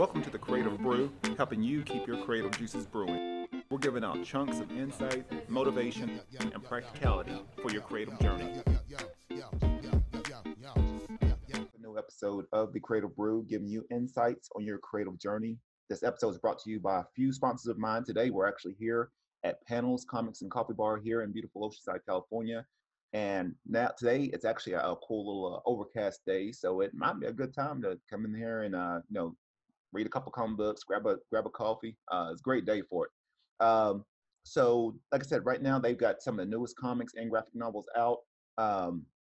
Welcome to the Creative Brew, helping you keep your creative juices brewing. We're giving out chunks of insight, motivation, and practicality for your creative journey. A new episode of the Creative Brew, giving you insights on your creative journey. This episode is brought to you by a few sponsors of mine. Today, we're actually here at Panels, Comics, and Coffee Bar here in beautiful Oceanside, California. And now today, it's actually a cool little overcast day, so it might be a good time to come in here and read a couple comic books, grab a coffee. It's a great day for it. So like I said, right now they've got some of the newest comics and graphic novels out.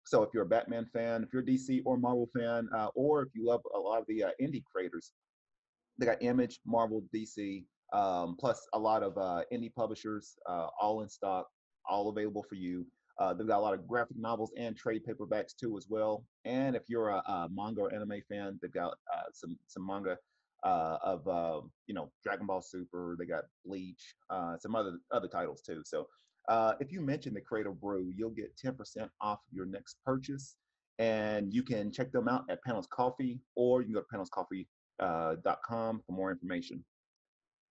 So if you're a Batman fan, if you're a DC or Marvel fan, or if you love a lot of the indie creators, they got Image, Marvel, DC, plus a lot of indie publishers, all in stock, all available for you. They've got a lot of graphic novels and trade paperbacks too as well. And if you're a manga or anime fan, they've got some manga of Dragon Ball Super. They got Bleach, some other titles too. So if you mention the Creative Brew, you'll get 10% off your next purchase, and you can check them out at Panels Coffee, or you can go to panelscoffee.com for more information.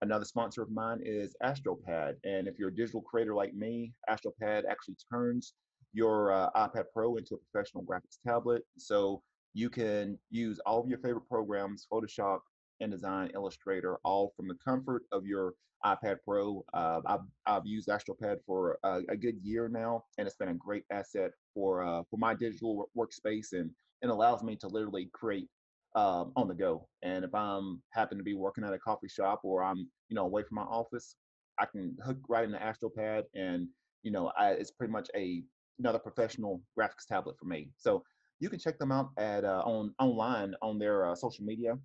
Another sponsor of mine is AstroPad, and if you're a digital creator like me, AstroPad actually turns your iPad Pro into a professional graphics tablet, so you can use all of your favorite programs, Photoshop, InDesign, Illustrator, all from the comfort of your iPad Pro. I've used AstroPad for a good year now, and it's been a great asset for my digital workspace, and it allows me to literally create on the go. And if I'm happen to be working at a coffee shop, or I'm away from my office, I can hook right into AstroPad, and it's pretty much another professional graphics tablet for me. So you can check them out at online on their social media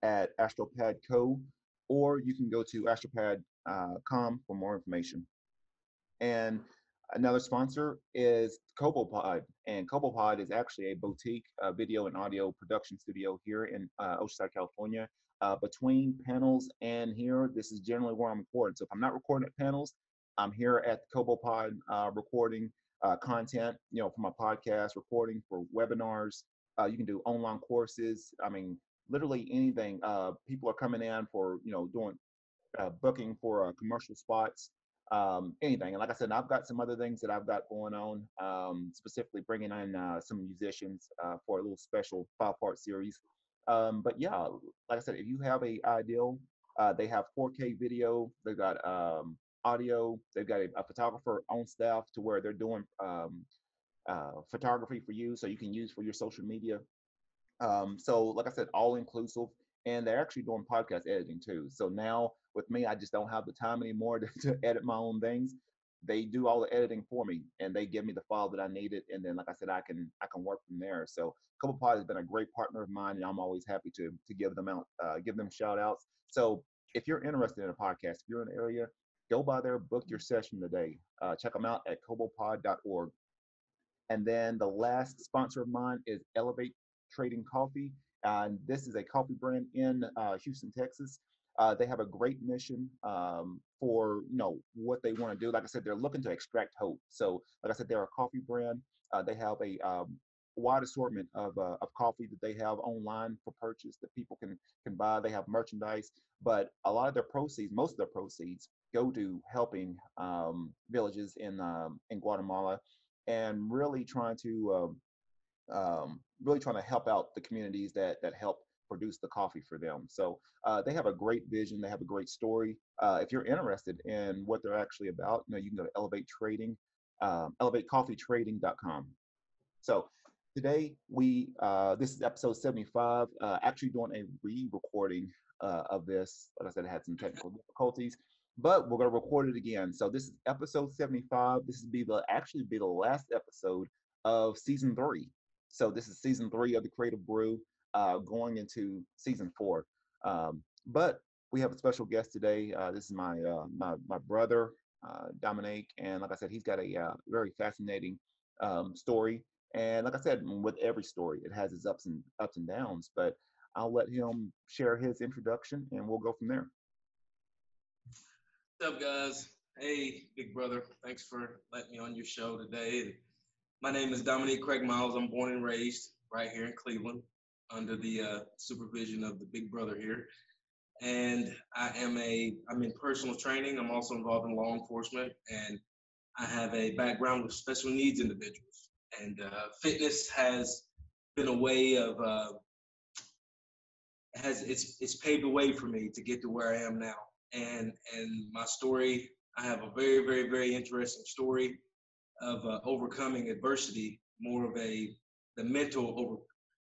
at AstroPad Co, or you can go to astropad.com for more information. And another sponsor is Cobo Pod, and Cobo Pod is actually a boutique video and audio production studio here in Oceanside, California. Between Panels and here, this is generally where I'm recording. So if I'm not recording at Panels, I'm here at Cobo Pod recording content, for my podcast, recording for webinars. You can do online courses. I mean, literally anything. People are coming in for doing booking for commercial spots, anything. And like I said, I've got some other things that I've got going on, specifically bringing in some musicians for a little special 5-part series. But yeah, like I said, if you have a ideal, they have 4K video, they've got audio, they've got a photographer on staff to where they're doing photography for you, so you can use for your social media. So like I said, all inclusive, and they're actually doing podcast editing too. So now with me, I just don't have the time anymore to edit my own things. They do all the editing for me, and they give me the file that I needed, and then like I said, I can work from there. So Cobo Pod has been a great partner of mine, and I'm always happy to give them out, give them shout outs. So if you're interested in a podcast, if you're in the area, go by there, book your session today. Check them out at cobopod.org. And then the last sponsor of mine is Elevate Trading Coffee. And this is a coffee brand in Houston, Texas. They have a great mission for what they want to do. Like I said, they're looking to extract hope. So like I said, they're a coffee brand. They have a wide assortment of coffee that they have online for purchase that people can buy. They have merchandise, but a lot of their proceeds, most of their proceeds, go to helping villages in Guatemala, and really trying to help out the communities that help produce the coffee for them. So they have a great vision. They have a great story. If you're interested in what they're actually about, you can go to Elevate Trading, elevatecoffeetrading.com. So today this is episode 75. Actually doing a re-recording of this. Like I said, I had some technical difficulties, but we're going to record it again. So this is episode 75. This will actually be the last episode of season 3. So this is season 3 of the Creative Brew, going into season 4. But we have a special guest today. This is my brother, Dominique, and like I said, he's got a very fascinating story. And like I said, with every story, it has its ups and downs. But I'll let him share his introduction, and we'll go from there. What's up, guys? Hey, big brother. Thanks for letting me on your show today. My name is Dominique Craigmiles. I'm born and raised right here in Cleveland. under the supervision of the big brother here. And I'm in personal training. I'm also involved in law enforcement, and I have a background with special needs individuals. And fitness has been a way of it's paved a way for me to get to where I am now. And my story, I have a very, very, very interesting story of overcoming adversity, more of the mental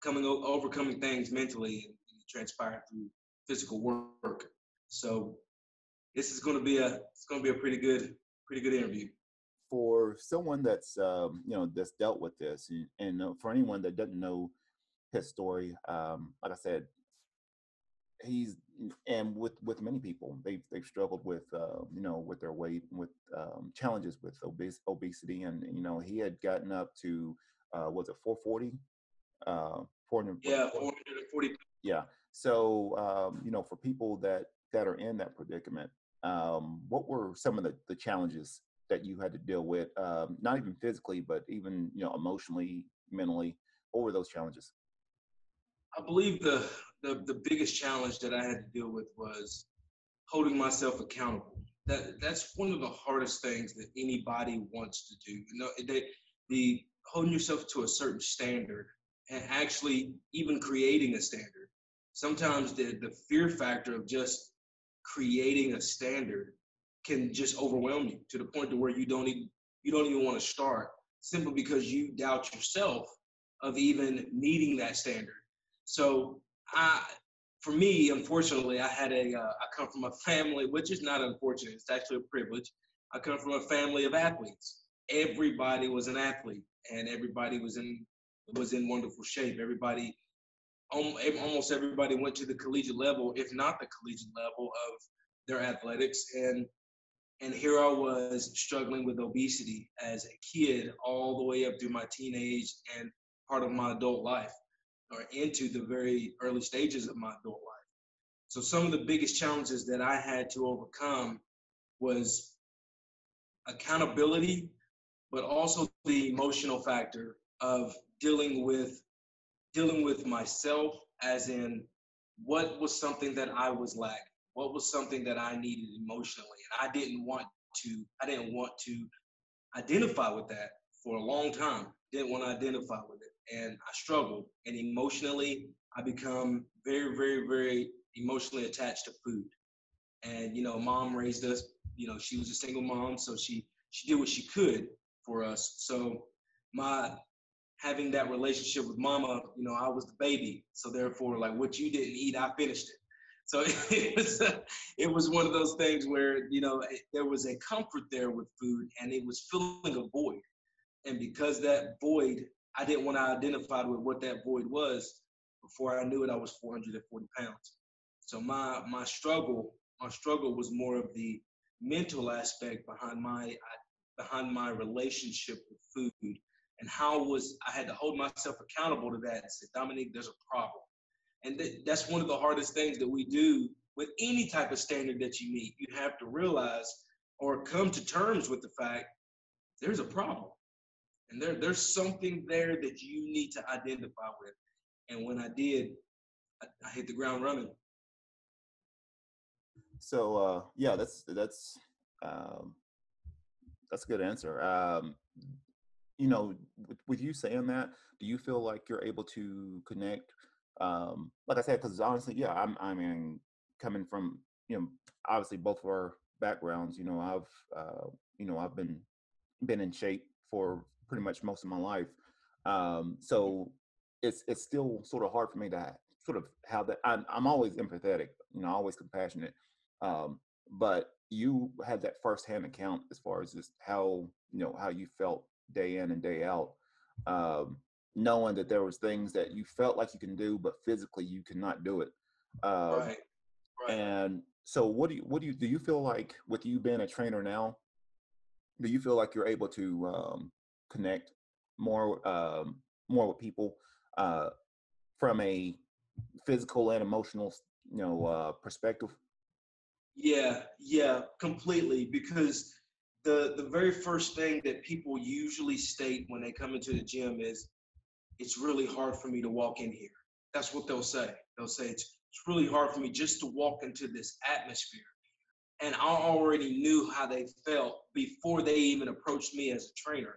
overcoming things mentally, and transpired through physical work. So this is going to be a pretty good interview. For someone that's that's dealt with this, and for anyone that doesn't know his story, like I said, he's and with many people, they've struggled with with their weight, with challenges with obesity, and he had gotten up to was it 440, 400, Yeah, 440. yeah. So for people that are in that predicament, what were some of the challenges that you had to deal with, not even physically, but even emotionally, mentally? What were those challenges? I believe the biggest challenge that I had to deal with was holding myself accountable. That's one of the hardest things that anybody wants to do. The holding yourself to a certain standard and actually even creating a standard. Sometimes the fear factor of just creating a standard can just overwhelm you to the point to where you don't even want to start, simply because you doubt yourself of even meeting that standard. So I, for me, unfortunately, I come from a family, which is not unfortunate. It's actually a privilege. I come from a family of athletes. Everybody was an athlete, and everybody was in wonderful shape. Almost everybody went to the collegiate level, if not the collegiate level of their athletics. And here I was struggling with obesity as a kid, all the way up through my teenage and part of my adult life, or into the very early stages of my adult life. So some of the biggest challenges that I had to overcome was accountability, but also the emotional factor of dealing with myself, as in what was something that I was lacking, what was something that I needed emotionally, and I didn't want to identify with that for a long time. Didn't want to identify with it, and I struggled. And emotionally, I become very, very, very emotionally attached to food. And mom raised us. She was a single mom, so she did what she could for us. So my having that relationship with mama, I was the baby, so therefore, like, what you didn't eat, I finished it. So it was one of those things where there was a comfort there with food, and it was filling a void. And because that void, I didn't want to identify with what that void was. Before I knew it, I was 440 pounds. So my struggle was more of the mental aspect behind my relationship with food, and I had to hold myself accountable to that and say, Dominique, there's a problem. And that's one of the hardest things that we do with any type of standard that you meet. You have to realize or come to terms with the fact there's a problem. And there's something there that you need to identify with. And when I did, I hit the ground running. So yeah, um, that's a good answer. With you saying that, do you feel like you're able to connect? Like I said, because honestly, yeah, I mean, coming from obviously both of our backgrounds, I've been in shape for pretty much most of my life. So it's still sort of hard for me to sort of have that. I'm always empathetic, always compassionate. But you had that firsthand account as far as just how you felt day in and day out, knowing that there was things that you felt like you can do, but physically you cannot do it. Right. And so, do you feel like, with you being a trainer now, do you feel like you're able to connect more with people from a physical and emotional perspective? Yeah, completely. Because the very first thing that people usually state when they come into the gym is, it's really hard for me to walk in here. That's what they'll say. They'll say it's really hard for me just to walk into this atmosphere. And I already knew how they felt before they even approached me as a trainer,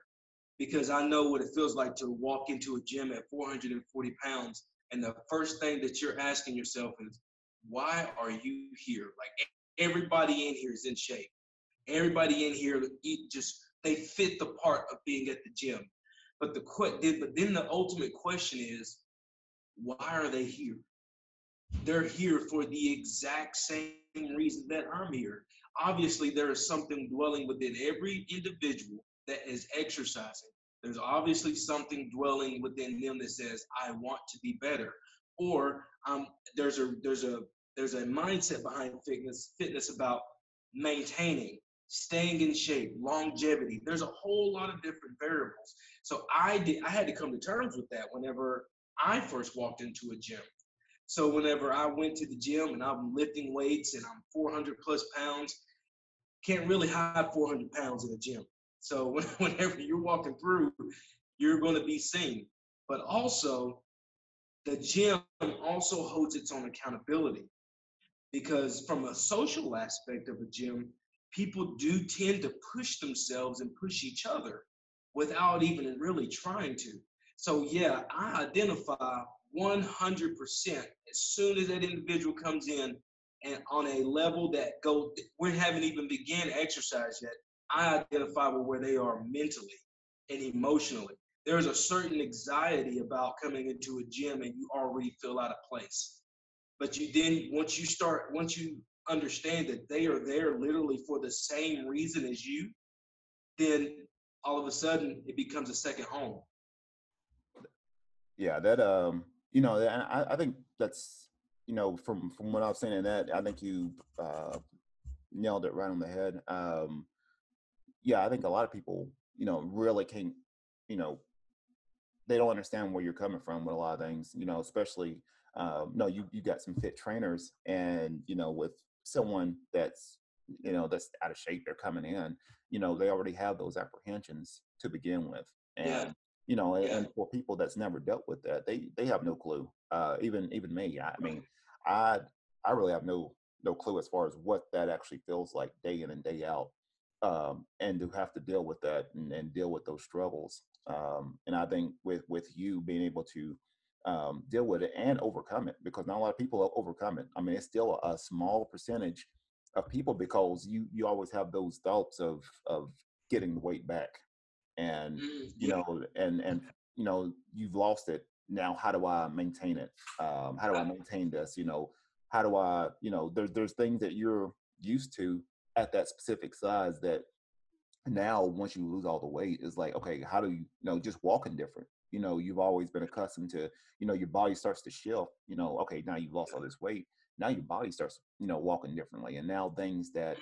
because I know what it feels like to walk into a gym at 440 pounds. And the first thing that you're asking yourself is, why are you here? Like, everybody in here is in shape. Everybody in here just, they fit the part of being at the gym. But then the ultimate question is, why are they here? They're here for the exact same reason that I'm here. Obviously, there is something dwelling within every individual that is exercising. There's obviously something dwelling within them that says, I want to be better. Or there's a there's a there's a mindset behind fitness about maintaining, staying in shape, longevity. There's a whole lot of different variables. So I had to come to terms with that whenever I first walked into a gym. So whenever I went to the gym and I'm lifting weights and I'm 400 plus pounds, can't really hide 400 pounds in a gym. So whenever you're walking through, you're going to be seen. But also, the gym also holds its own accountability, because from a social aspect of a gym, people do tend to push themselves and push each other without even really trying to. So yeah, I identify 100% as soon as that individual comes in and on a level that we haven't even began exercise yet, I identify with where they are mentally and emotionally. There's a certain anxiety about coming into a gym and you already feel out of place. But once you understand that they are there literally for the same reason as you, then all of a sudden it becomes a second home. Yeah, that I think that's from what I've seen in that, I think you nailed it right on the head. Yeah, I think a lot of people, really can't, you know, they don't understand where you're coming from with a lot of things, especially no, you got some fit trainers, and with someone that's out of shape, they're coming in, they already have those apprehensions to begin with. Yeah, And yeah, and for people that's never dealt with that, they have no clue. Even me, I mean, I I really have no clue as far as what that actually feels like day in and day out, and to have to deal with that, and deal with those struggles. And I think with you being able to deal with it and overcome it, because not a lot of people overcome it. I mean, it's still a small percentage of people, because you always have those thoughts of getting the weight back, and yeah, you've lost it. Now, how do I maintain it? How do I maintain this? How do I, there's things that you're used to at that specific size, that now once you lose all the weight, is like, okay, how do just walking different. You've always been accustomed to, your body starts to shift. Okay, now you've lost all this weight, now your body starts walking differently, and now things that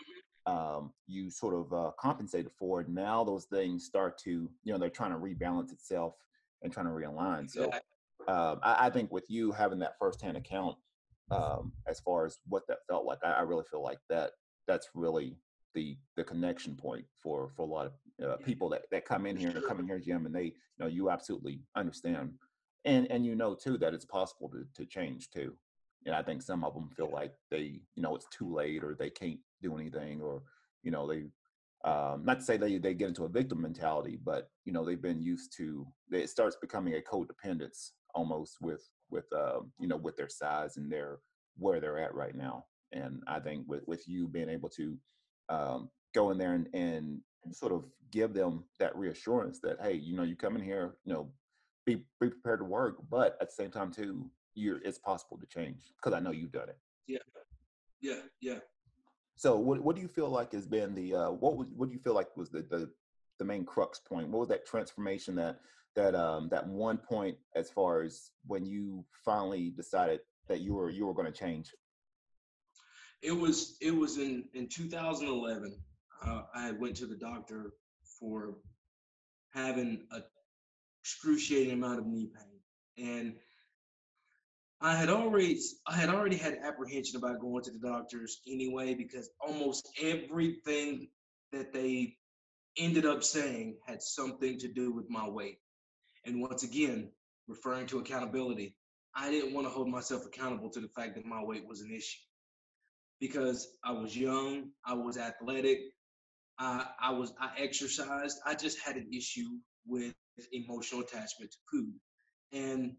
you sort of compensated for, now those things start to, they're trying to rebalance itself and trying to realign. So exactly. I think with you having that firsthand account, as far as what that felt like, I really feel like that's really the connection point for a lot of people that come in For here and sure. come in here, Jim, and they you absolutely understand, and too that it's possible to change too. And I think some of them feel like they, it's too late, or they can't do anything, or they, not to say they get into a victim mentality, but they've been used to, it starts becoming a codependence almost with their size and their where they're at right now. And I think with you being able to go in there and sort of give them that reassurance that, hey, you come in here, be prepared to work, but at the same time too, it's possible to change, because I know you've done it. Yeah, yeah, yeah. So what do you feel like has been the what do you feel like was the main crux point? What was that transformation, that one point, as far as when you finally decided that you were going to change? It was in 2011. I went to the doctor for having a excruciating amount of knee pain, and I had already had apprehension about going to the doctors anyway, because almost everything that they ended up saying had something to do with my weight. And once again, referring to accountability, I didn't want to hold myself accountable to the fact that my weight was an issue because I was young, I was athletic, I exercised. I just had an issue with emotional attachment to food. And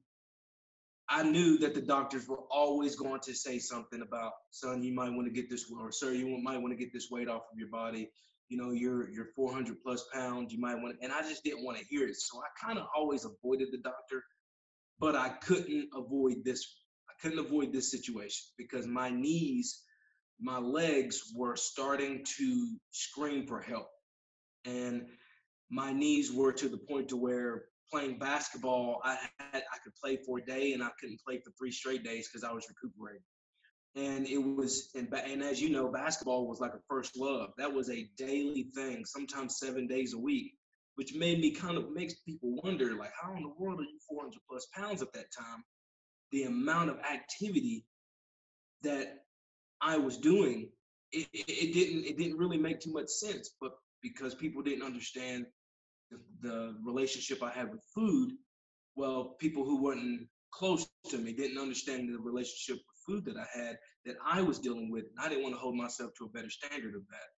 I knew that the doctors were always going to say something about, son, you might want to get this, or sir, you might want to get this weight off of your body. You know, you're 400 plus pounds. You might want to, and I just didn't want to hear it. So I kind of always avoided the doctor, but I couldn't avoid this. I couldn't avoid this situation because my knees, my legs were starting to scream for help. And my knees were to the point to where playing basketball, I could play for a day and I couldn't play for 3 straight days because I was recuperating. And it was, and as you know, basketball was like a first love. That was a daily thing, sometimes 7 days a week, which made me kind of makes people wonder, like, how in the world are you 400 plus pounds at that time? The amount of activity that I was doing, it didn't really make too much sense. But because people didn't understand the relationship I had with food, well, people who weren't close to me didn't understand the relationship with food that I had that I was dealing with. And I didn't want to hold myself to a better standard of that.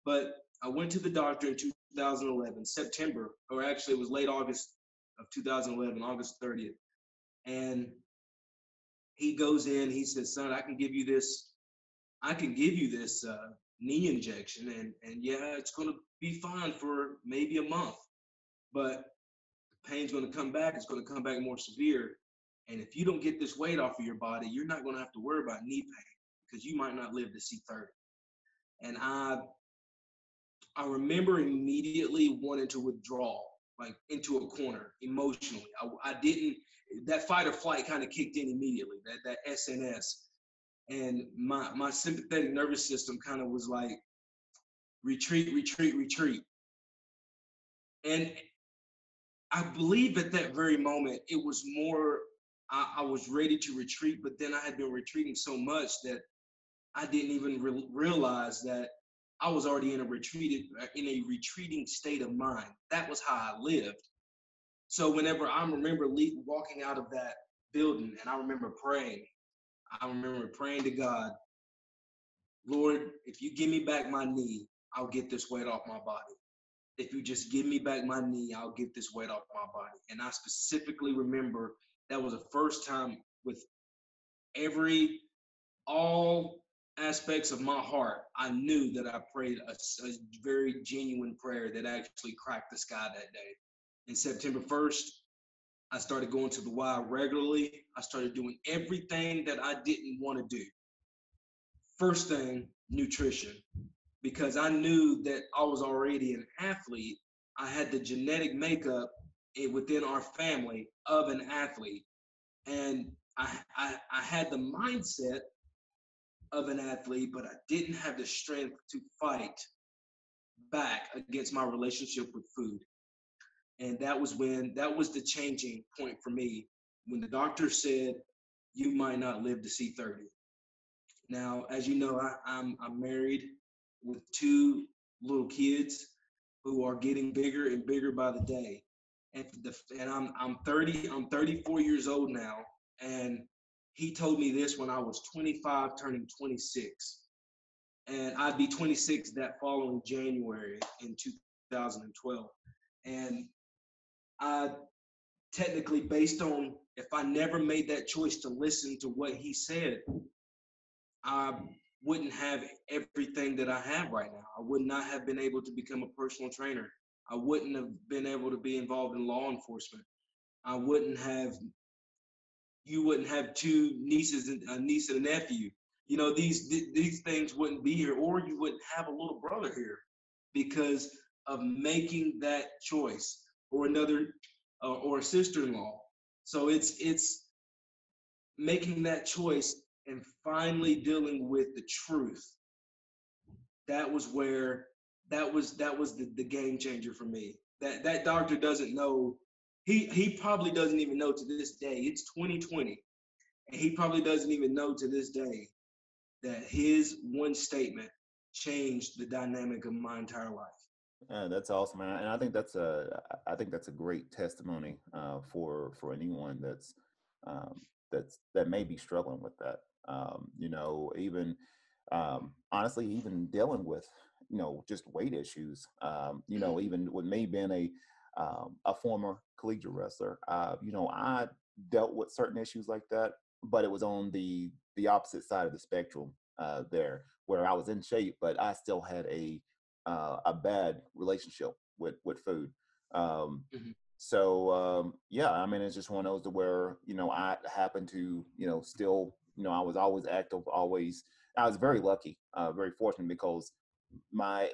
But I went to the doctor in 2011, September, or actually it was late August of 2011, August 30th. And he goes in, he says, son, I can give you this knee injection. And yeah, it's going to be fine for maybe a month. But pain's going to come back. It's going to come back more severe. And if you don't get this weight off of your body, you're not going to have to worry about knee pain because you might not live to see 30. And I remember immediately wanting to withdraw, like into a corner emotionally. I didn't, that fight or flight kind of kicked in immediately, that SNS. And my sympathetic nervous system kind of was like, retreat, retreat, retreat. And I believe at that very moment, it was more, I was ready to retreat, but then I had been retreating so much that I didn't even realize that I was already in a retreating state of mind. That was how I lived. So whenever I remember walking out of that building and I remember praying to God, Lord, if you give me back my knee, I'll get this weight off my body. If you just give me back my knee, I'll get this weight off my body. And I specifically remember that was the first time with all aspects of my heart, I knew that I prayed a very genuine prayer that actually cracked the sky that day. And September 1st, I started going to the Y regularly. I started doing everything that I didn't want to do. First thing, nutrition, because I knew that I was already an athlete. I had the genetic makeup within our family of an athlete. And I had the mindset of an athlete, but I didn't have the strength to fight back against my relationship with food. And that was the changing point for me when the doctor said, you might not live to see 30. Now, as you know, I'm married with 2 little kids who are getting bigger and bigger by the day. And I'm 34 years old now. And he told me this when I was 25, turning 26. And I'd be 26 that following January in 2012. And I technically, based on if I never made that choice to listen to what he said, I wouldn't have everything that I have right now. I would not have been able to become a personal trainer. I wouldn't have been able to be involved in law enforcement. You wouldn't have 2 nieces and a niece and a nephew. You know, these things wouldn't be here, or you wouldn't have a little brother here because of making that choice, or or a sister-in-law. So it's making that choice and finally dealing with the truth. That was the game changer for me. That doctor doesn't know. He probably doesn't even know to this day. It's 2020, and he probably doesn't even know to this day that his one statement changed the dynamic of my entire life. That's awesome, man. And I think that's a great testimony for anyone that's that may be struggling with that. You know, even honestly, even dealing with, you know, just weight issues. You know, even with me being a former collegiate wrestler, you know, I dealt with certain issues like that, but it was on the opposite side of the spectrum there, where I was in shape, but I still had a bad relationship with food. Um, Mhm. yeah, I mean, it's just one of those to where, you know, I happen to, you know, still, you know, I was always active, always. I was very lucky, very fortunate because my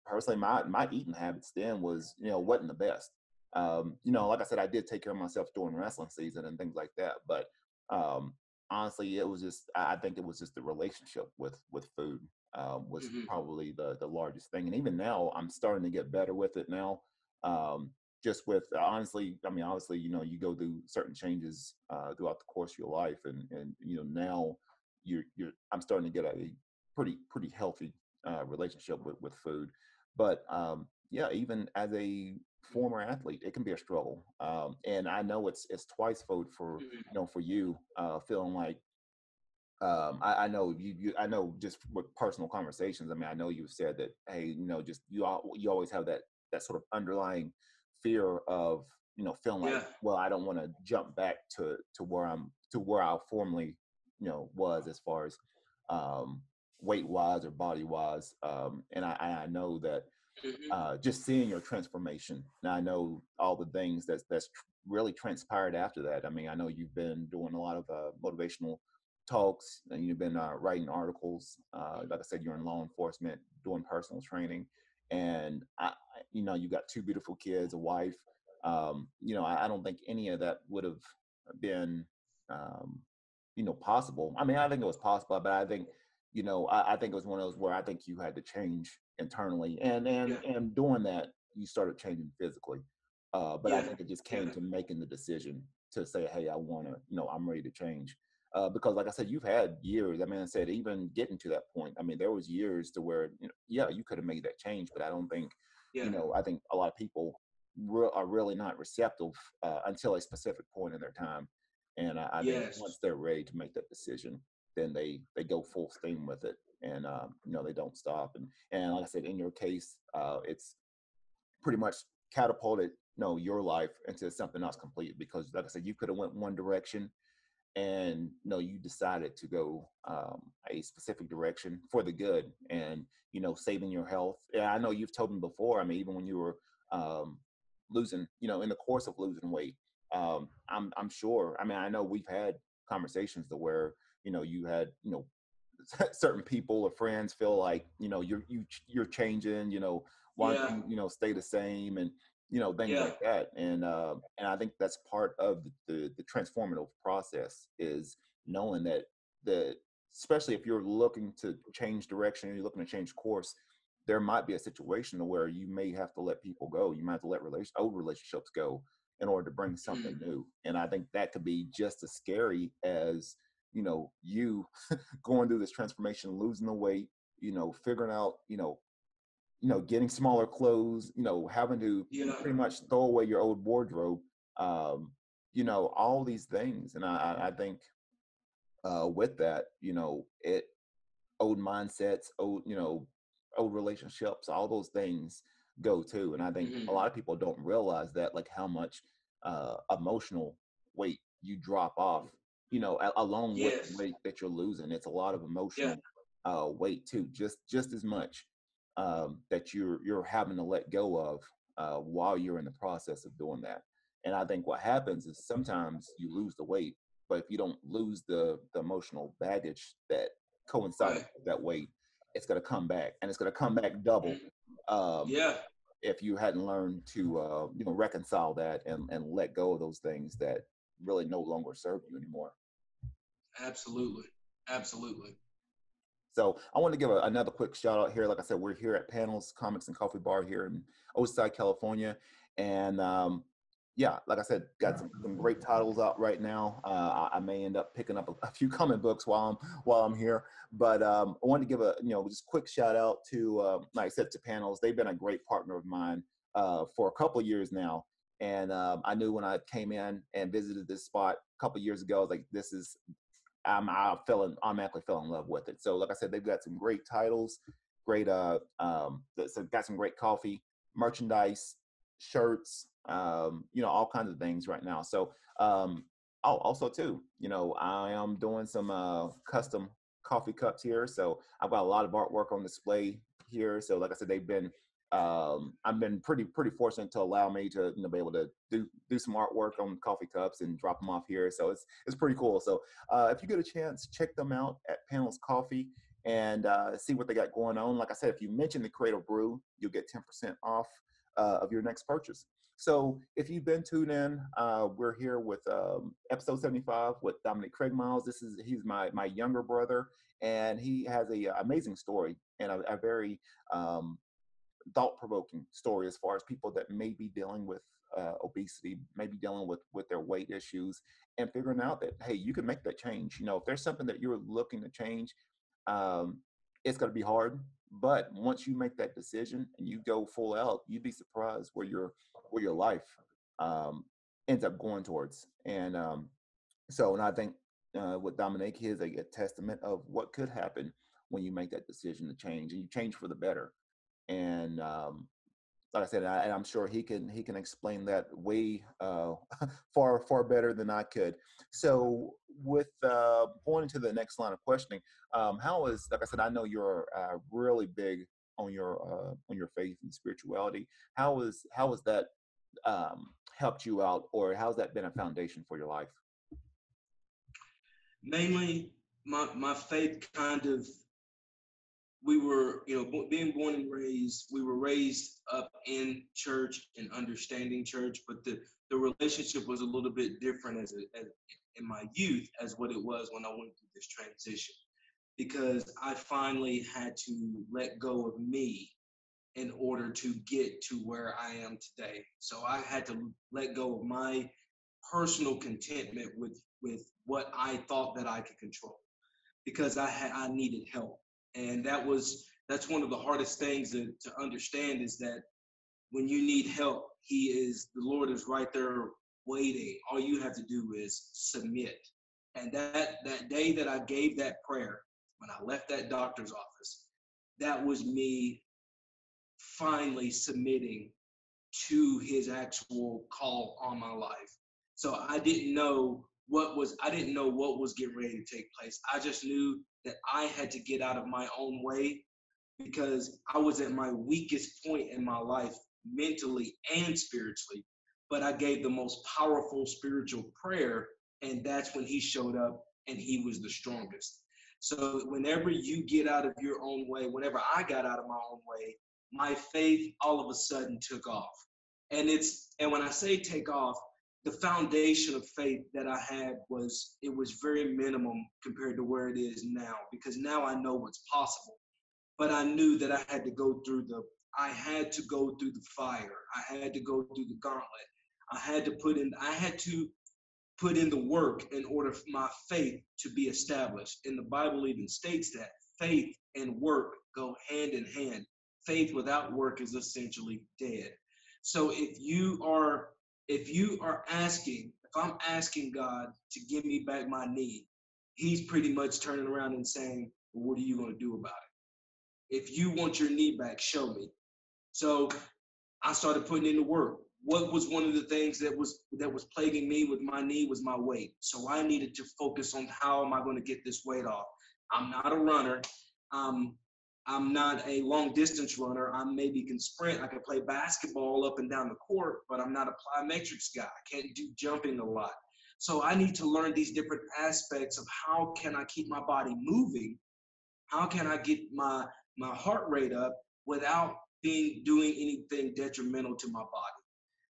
personally my eating habits then was, you know, wasn't the best. You know, like I said, I did take care of myself during wrestling season and things like that, but um, honestly, it was just I think it was just the relationship with food was Mhm. probably the largest thing, and even now I'm starting to get better with it now. Um, just with honestly, I mean, obviously, you know, you go through certain changes throughout the course of your life, and you know now you're I'm starting to get a pretty healthy relationship with food. But yeah, even as a former athlete, it can be a struggle. And I know it's twice fold for, Mhm. you know, for you feeling like I know I know just with personal conversations. I mean, I know you said that, hey, you know, just you always have that sort of underlying fear of, you know, feeling like, Yeah. well, I don't want to jump back to where I formerly, you know, was as far as um, weight wise or body wise. And I know that Mhm. just seeing your transformation. Now I know all the things really transpired after that. I mean, I know you've been doing a lot of motivational talks, and you've been writing articles. Like I said, you're in law enforcement, doing personal training, and you know, you got two beautiful kids, a wife. You know, I don't think any of that would have been, um, you know, possible. I mean, I think it was possible, but I think, you know, I think it was one of those where I think you had to change internally, Yeah. and doing that, you started changing physically. But I Yeah. think it just Yeah. came to making the decision to say, hey, I want to, you know, I'm ready to change. Because like I said, you've had years. I mean, I said even getting to that point. I mean, there was years to where, you know, yeah, you could have made that change, but I don't think, you Yeah. know, I think a lot of people are really not receptive until a specific point in their time. And I think Yes. once they're ready to make that decision, then they go full steam with it, and you know, they don't stop. And like I said, in your case, it's pretty much catapulted, you know, your life into something else completely, because like I said, you could have went one direction, and you know, you decided to go a specific direction for the good, and you know, saving your health. Yeah, I know you've told me before. I mean, even when you were um, losing, you know, in the course of losing weight, I'm sure. I mean, I know we've had conversations to where, you know, you had, you know, certain people or friends feel like, you know, you're changing, you know, why don't Yeah. you, you know, stay the same, and you know, things Yeah. like that. And I think that's part of the transformative process, is knowing that the especially if you're looking to change direction, you're looking to change course, there might be a situation where you may have to let people go, you might have to let old relationships go in order to bring something Mhm. new. And I think that could be just as scary as, you know, you going through this transformation, losing the weight, you know, figuring out, you know, getting smaller clothes, you know, having to Yeah. pretty much throw away your old wardrobe, um, you know, all these things. And I think with that, you know, old mindsets, you know, old relationships, all those things go too. And I think a Mhm. lot of people don't realize that, like how much emotional weight you drop off, you know, along with the Yes. weight that you're losing. It's a lot of Yeah. emotional weight too, just as much that you're having to let go of while you're in the process of doing that. And I think what happens is sometimes you lose the weight, but if you don't lose the emotional baggage that coincided Right. with that weight, it's going to come back, and it's going to come back double. Mhm. Um, Yeah. if you hadn't learned to, you know, reconcile that and let go of those things that really no longer serve you anymore. Absolutely. Absolutely. So I want to give another quick shout out here. Like I said, we're here at Panels Comics and Coffee Bar here in Oceanside, California, and yeah, like I said, got some great titles out right now. I may end up picking up a few comic books while I'm here, but I wanted to give a, you know, just quick shout out to like I said, to Panels. They've been a great partner of mine for a couple of years now, And I knew when I came in and visited this spot a couple of years ago, I was like, this is, automatically fell in love with it. So like I said, they've got some great titles, great, got some great coffee, merchandise, shirts, all kinds of things right now. So, also too, I am doing some custom coffee cups here. So I've got a lot of artwork on display here. So like I said, I've been pretty fortunate to allow me to be able to do some artwork on coffee cups and drop them off here. So it's pretty cool. So if you get a chance, check them out at Panels Coffee and see what they got going on. Like I said, if you mention the Cradle Brew, you'll get 10% off of your next purchase. So if you've been tuned in, we're here with episode 75 with Dominique Craigmiles. He's my younger brother, and he has a amazing story and a very thought-provoking story as far as people that may be dealing with obesity, maybe dealing with their weight issues, and figuring out that, hey, you can make that change. If there's something that you're looking to change, it's going to be hard, but once you make that decision and you go full out, you'd be surprised where your life ends up going towards. And and I think with Dominique, he is a testament of what could happen when you make that decision to change, and you change for the better. And like I said, I'm sure he can explain that way far better than I could. So with going into the next line of questioning, like I said, I know you're really big on your faith and spirituality. How is that helped you out, or how's that been a foundation for your life? Mainly, my faith kind of, we were, being born and raised, we were raised up in church and understanding church, but the relationship was a little bit different as in my youth as what it was when I went through this transition, because I finally had to let go of me in order to get to where I am today. So I had to let go of my personal contentment with what I thought that I could control, because I needed help. And that's one of the hardest things to understand, is that when you need help, the Lord is right there waiting. All you have to do is submit. And that day that I gave that prayer, when I left that doctor's office, that was me finally submitting to his actual call on my life. So I didn't know what was getting ready to take place. I just knew that I had to get out of my own way, because I was at my weakest point in my life, mentally and spiritually. But I gave the most powerful spiritual prayer, and that's when he showed up, and he was the strongest. So whenever you get out of your own way, whenever I got out of my own way, my faith all of a sudden took off. And when I say take off, the foundation of faith that I had was very minimum compared to where it is now, because now I know what's possible. But I knew that I had to go through the fire. I had to go through the gauntlet. I had to put in the work in order for my faith to be established. And the Bible even states that faith and work go hand in hand. Faith without work is essentially dead. So if I'm asking God to give me back my knee, he's pretty much turning around and saying, well, what are you going to do about it? If you want your knee back, show me. So I started putting in the work. What was one of the things that was plaguing me with my knee was my weight. So I needed to focus on, how am I going to get this weight off? I'm not a runner. I'm not a long distance runner. I maybe can sprint. I can play basketball up and down the court, but I'm not a plyometrics guy. I can't do jumping a lot. So I need to learn these different aspects of how can I keep my body moving? How can I get my heart rate up without doing anything detrimental to my body?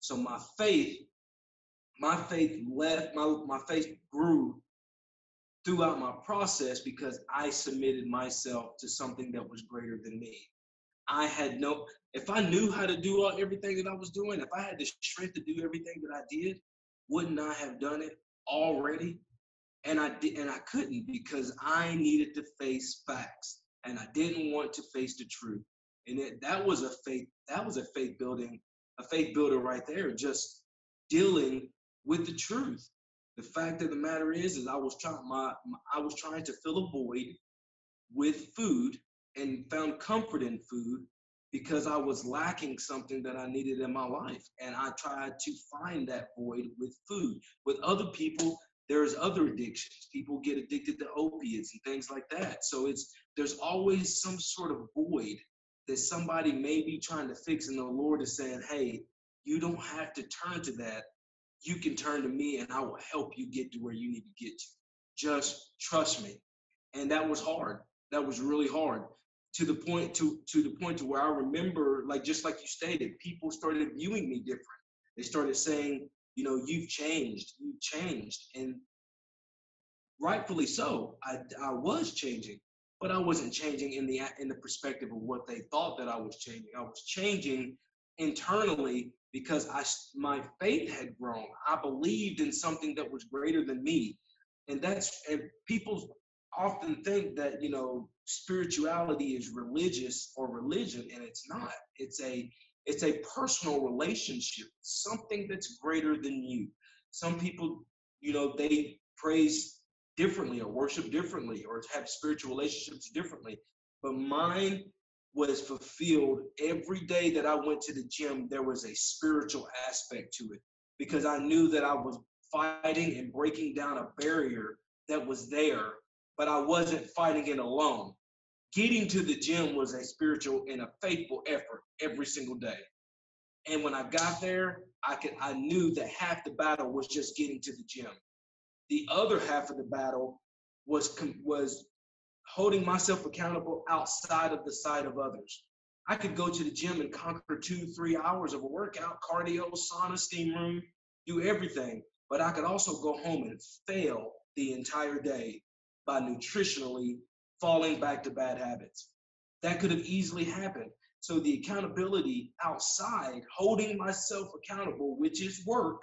So my faith grew throughout my process, because I submitted myself to something that was greater than me. If I knew how to do everything that I was doing, if I had the strength to do everything that I did, wouldn't I have done it already? And I couldn't, because I needed to face facts, and I didn't want to face the truth. And that was a faith builder right there. Just dealing with the truth. The fact of the matter is I was trying to fill a void with food and found comfort in food because I was lacking something that I needed in my life. And I tried to find that void with food. With other people, there's other addictions. People get addicted to opiates and things like that. So there's always some sort of void that somebody may be trying to fix, and the Lord is saying, hey, you don't have to turn to that. You can turn to me and I will help you get to where you need to get to. Just trust me. And that was hard. That was really hard, to the point to where I remember, like, just like you stated, people started viewing me different. They started saying, you've changed. And rightfully so. I was changing, but I wasn't changing in the perspective of what they thought that I was changing. I was changing internally because my faith had grown. I believed in something that was greater than me. And people often think that, spirituality is religious or religion, and it's not. It's a personal relationship, something that's greater than you. Some people, they praise differently or worship differently or have spiritual relationships differently. But mine was fulfilled every day that I went to the gym. There was a spiritual aspect to it because I knew that I was fighting and breaking down a barrier that was there, but I wasn't fighting it alone. Getting to the gym was a spiritual and a faithful effort every single day. And when I got there, I knew that half the battle was just getting to the gym. The other half of the battle was holding myself accountable outside of the sight of others. I could go to the gym and conquer 2-3 hours of a workout, cardio, sauna, steam room, do everything. But I could also go home and fail the entire day by nutritionally falling back to bad habits. That could have easily happened. So the accountability outside, holding myself accountable, which is work,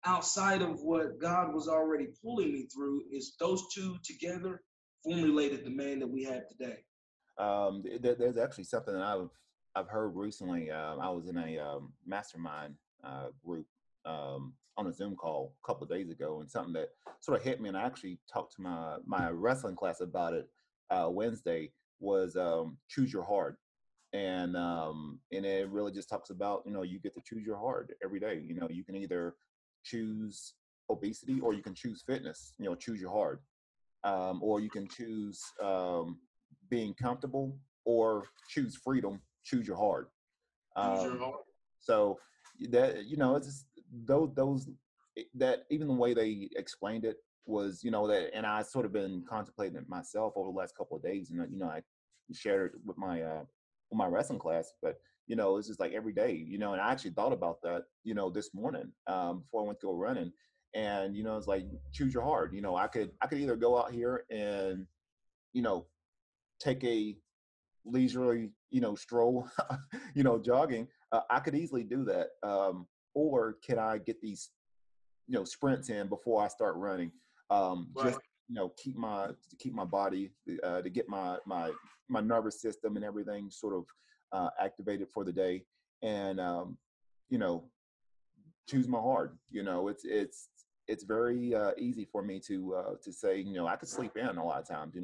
outside of what God was already pulling me through, is those two together formulated the man that we have today. There's actually something that I've heard recently. I was in a mastermind group on a Zoom call a couple of days ago, and something that sort of hit me, and I actually talked to my wrestling class about it Wednesday, was choose your heart. And it really just talks about, you get to choose your heart every day. You can either choose obesity or you can choose fitness, choose your heart. Or you can choose being comfortable or choose freedom, choose your heart. Choose your heart. So that, it's just those that even the way they explained it was, that, and I sort of been contemplating it myself over the last couple of days, and I shared it with my wrestling class, but it's just like every day, and I actually thought about that, this morning before I went to go running, and it's like choose your heart. I could either go out here and take a leisurely stroll, jogging. I could easily do that, or can I get these sprints in before I start running, just keep my body to get my nervous system and everything sort of activated for the day, and choose my heart. It's very easy for me to say, I could sleep in a lot of times,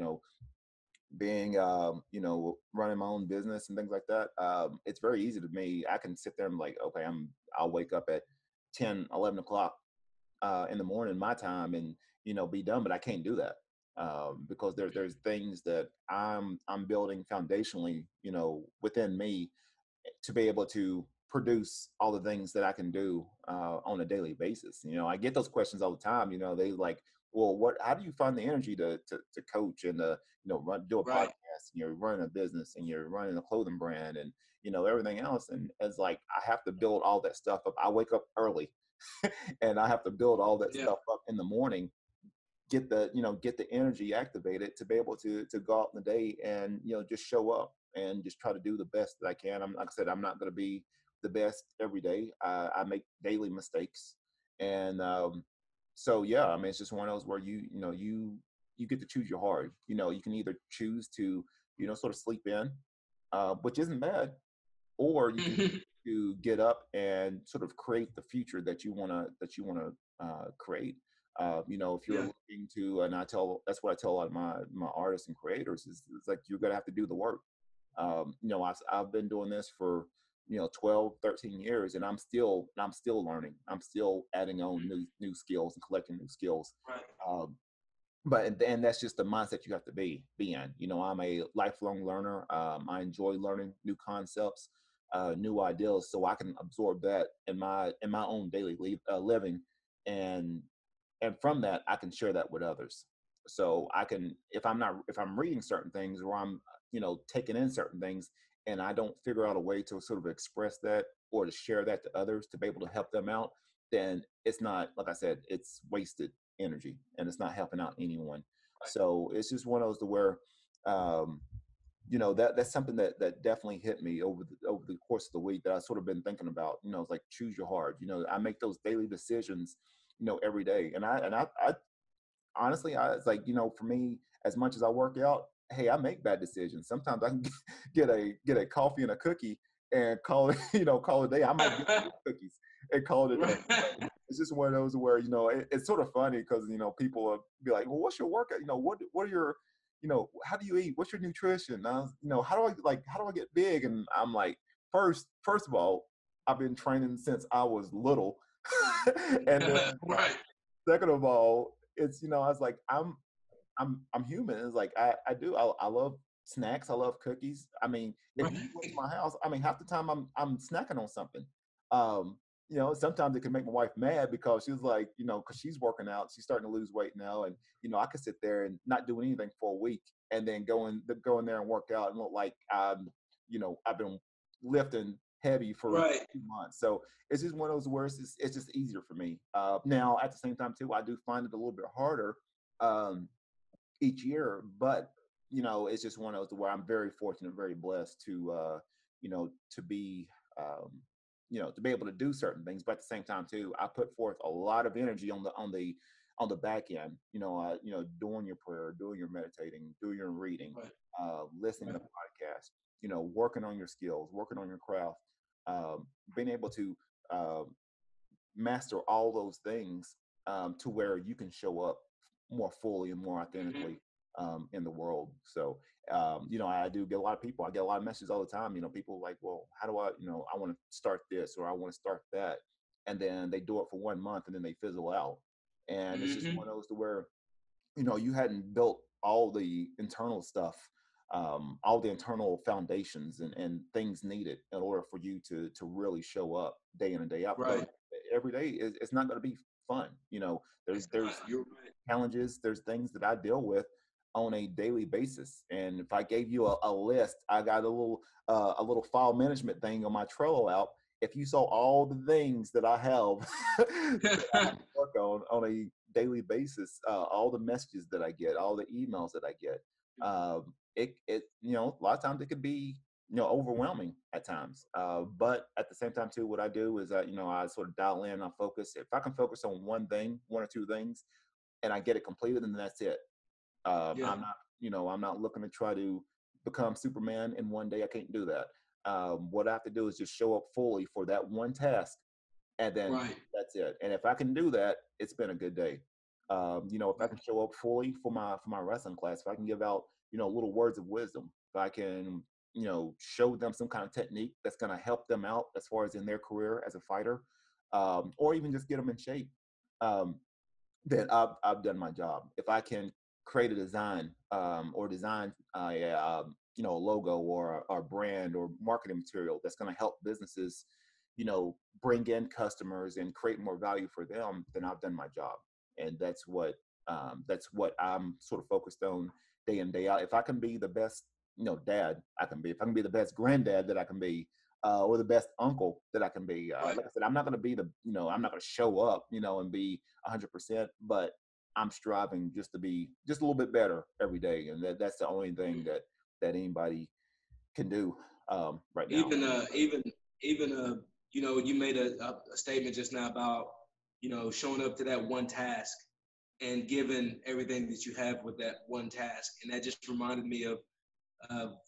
being running my own business and things like that. It's very easy to me. I can sit there and like, okay, I'll wake up at 10-11 o'clock in the morning my time, and be done, but I can't do that because there's things that I'm building foundationally within me to be able to produce all the things that I can do on a daily basis. I get those questions all the time. They like, well, how do you find the energy to coach and do a podcast, and you're running a business and you're running a clothing brand and everything else? And it's like, I have to build all that stuff up. I wake up early and I have to build all that stuff up in the morning, get the energy activated to be able to go out in the day and just show up and just try to do the best that I can. Like I said, I'm not going to be the best every day. I make daily mistakes, and so yeah, I mean, it's just one of those where you get to choose your heart. You can either choose to sort of sleep in, which isn't bad, or you can to get up and sort of create the future that you want to create. If you're Yeah. looking to, and that's what I tell a lot of my artists and creators is it's like you're gonna have to do the work. I've been doing this for 12, 13 years, and I'm still learning. I'm still adding on new skills and collecting new skills. Right. Um, and that's just the mindset you have to be in. I'm a lifelong learner. I enjoy learning new concepts, new ideas, so I can absorb that in my own daily living, and and from that I can share that with others. So I can, if I'm reading certain things, or I'm taking in certain things, and I don't figure out a way to sort of express that or to share that to others to be able to help them out, then it's not, like I said, it's wasted energy and it's not helping out anyone. Right. So it's just one of those to where um, that's something that definitely hit me over the course of the week that I sort of been thinking about. It's like choose your heart. I make those daily decisions, every day, and I honestly, it's like, for me, as much as I work out, hey, I make bad decisions. Sometimes I can get a coffee and a cookie and call it, call it a day. I might get cookies and call it a day. Right. It's just one of those where it's sort of funny because people will be like, well, what's your workout? What are your, how do you eat? What's your nutrition? And how do I get big? And I'm like, first of all, I've been training since I was little, and then Right. second of all, it's I was like, I'm human. It's like I love snacks. I love cookies. I mean, if Right. you go to my house, I mean, half the time I'm snacking on something. Um, Sometimes it can make my wife mad because she's like, because she's working out, she's starting to lose weight now, and I could sit there and not do anything for a week, and then go in there and work out and look like I've been lifting heavy for Right. 2 months. So it's just one of those where it's just easier for me. Now at the same time too, I do find it a little bit harder. Um, each year. But it's just one of those where I'm very fortunate, very blessed to be to be able to do certain things. But at the same time too, I put forth a lot of energy on the back end. Doing your prayer, doing your meditating, doing your reading, Right. listening Right. to podcasts. Working on your skills, working on your craft, being able to uh, master all those things to where you can show up more fully and more Mhm. authentically in the world. So, I do get a lot of people. I get a lot of messages all the time. People like, well, how do I want to start this or I want to start that, and then they do it for 1 month and then they fizzle out. And it's just Mhm. one of those to where you hadn't built all the internal stuff, all the internal foundations and things needed in order for you to really show up day in and day out. Because Right. every day it's not going to be fun. It's not. There's You're right. challenges, there's things that I deal with on a daily basis. And if I gave you a list, I got a little file management thing on my Trello out. If you saw all the things that I have that I have to work on a daily basis, all the messages that I get, all the emails that I get, it a lot of times it could be overwhelming at times. But at the same time too, what I do is I sort of dial in, I focus. If I can focus on one thing, one or two things, and I get it completed, and that's it. Yeah. I'm not looking to try to become Superman in one day. I can't do that. What I have to do is just show up fully for that one task, and then Right. that's it. And if I can do that, it's been a good day. If I Right. can show up fully for my wrestling class, if I can give out little words of wisdom, if I can show them some kind of technique that's going to help them out as far as in their career as a fighter, or even just get them in shape. Um, then I've done my job. If I can create a design or design a logo or a brand or marketing material that's going to help businesses, bring in customers and create more value for them, then I've done my job. And that's what I'm sort of focused on day in day out. If I can be the best, dad I can be, if I can be the best granddad that I can be, or the best uncle that I can be. Right. Like I said, I'm not going to be I'm not going to show up, and be 100%, but I'm striving just to be just a little bit better every day, and that's the only thing that anybody can do right now. Even you made a statement just now about showing up to that one task and giving everything that you have with that one task, and that just reminded me of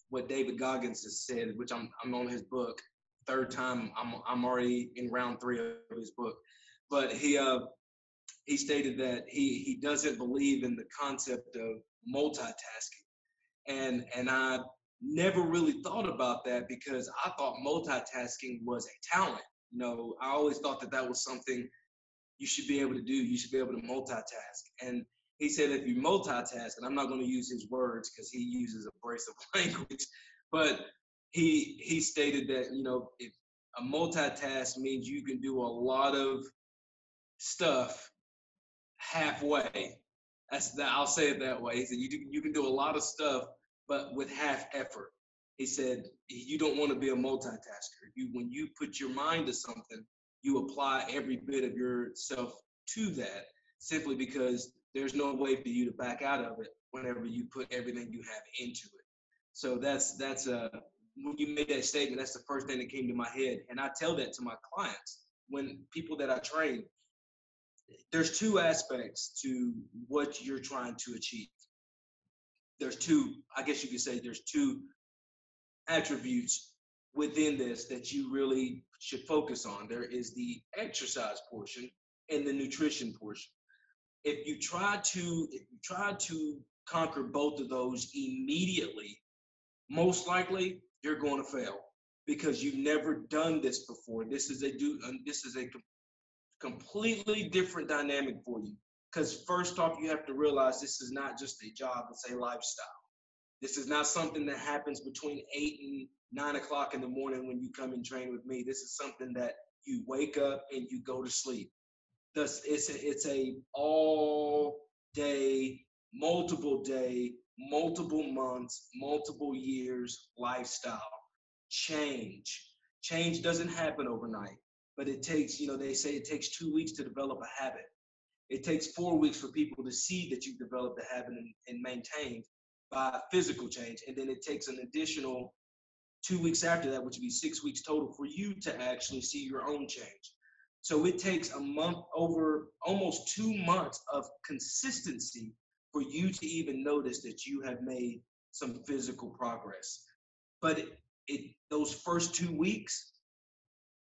what David Goggins has said, which I'm on his book. third time. I'm already in round 3 of his book, but he stated that he doesn't believe in the concept of multitasking, and I never really thought about that because I thought multitasking was a talent. You know, I always thought that that was something you should be able to do. You should be able to multitask. And he said if you multitask, and I'm not going to use his words because he uses abrasive language, but he stated that, you know, if a multitask means you can do a lot of stuff halfway. That's that. I'll say it that way. He said you can do a lot of stuff, but with half effort. He said you don't want to be a multitasker. When you put your mind to something, you apply every bit of yourself to that, simply because there's no way for you to back out of it whenever you put everything you have into it. So that's when you made that statement, that's the first thing that came to my head, and I tell that to my clients when people that I train. There's two aspects to what you're trying to achieve. There's two, I guess you could say there's two attributes within this that you really should focus on. There is the exercise portion and the nutrition portion. If you try to conquer both of those immediately, most likely you're going to fail because you've never done this before. This is a completely different dynamic for you. Because first off, you have to realize this is not just a job, it's a lifestyle. This is not something that happens between 8 and 9 o'clock in the morning when you come and train with me. This is something that you wake up and you go to sleep. Thus, it's a all day, multiple months, multiple years lifestyle change. Change doesn't happen overnight, but it takes, you know, they say it takes 2 weeks to develop a habit. It takes 4 weeks for people to see that you've developed a habit and maintained by physical change. And then it takes an additional 2 weeks after that, which would be 6 weeks total, for you to actually see your own change. So it takes a month, over almost 2 months of consistency for you to even notice that you have made some physical progress. But those first 2 weeks,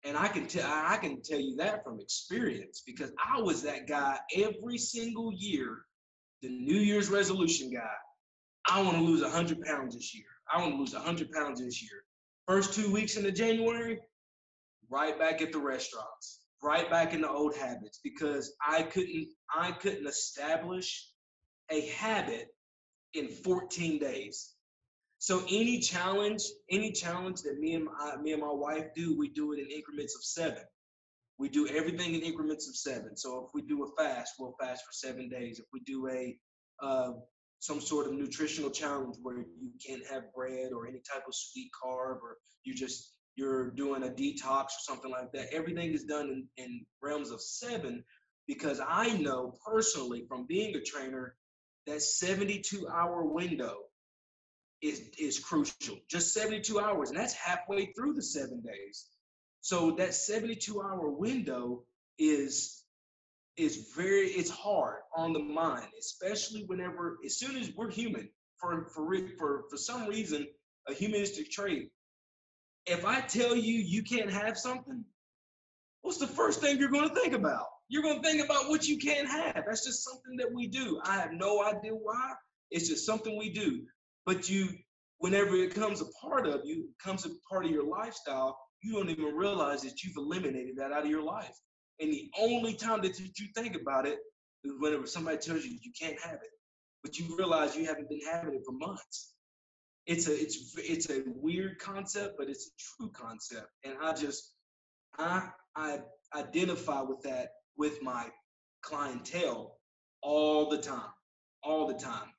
and I can tell you that from experience because I was that guy every single year, the New Year's resolution guy. I want to lose 100 pounds this year. I want to lose 100 pounds this year. First 2 weeks into January, right back at the restaurants, right back in the old habits because I couldn't establish a habit in 14 days. So any challenge that me and my wife do, we do it in increments of 7. We do everything in increments of 7. So if we do a fast, we'll fast for 7 days. If we do a some sort of nutritional challenge where you can't have bread or any type of sweet carb, or you're doing a detox or something like that, everything is done in realms of 7 because I know personally from being a trainer that 72-hour window is crucial. Just 72 hours, and that's halfway through the 7 days. So that 72-hour window is it's hard on the mind, especially as soon as we're human. For some reason, a humanistic trait. If I tell you can't have something, what's the first thing you're going to think about? You're going to think about what you can't have. That's just something that we do. I have no idea why. It's just something we do. But whenever it becomes a part of you, becomes a part of your lifestyle, you don't even realize that you've eliminated that out of your life. And the only time that you think about it is whenever somebody tells you you can't have it, but you realize you haven't been having it for months. It's a weird concept, but it's a true concept. And I identify with that with my clientele all the time.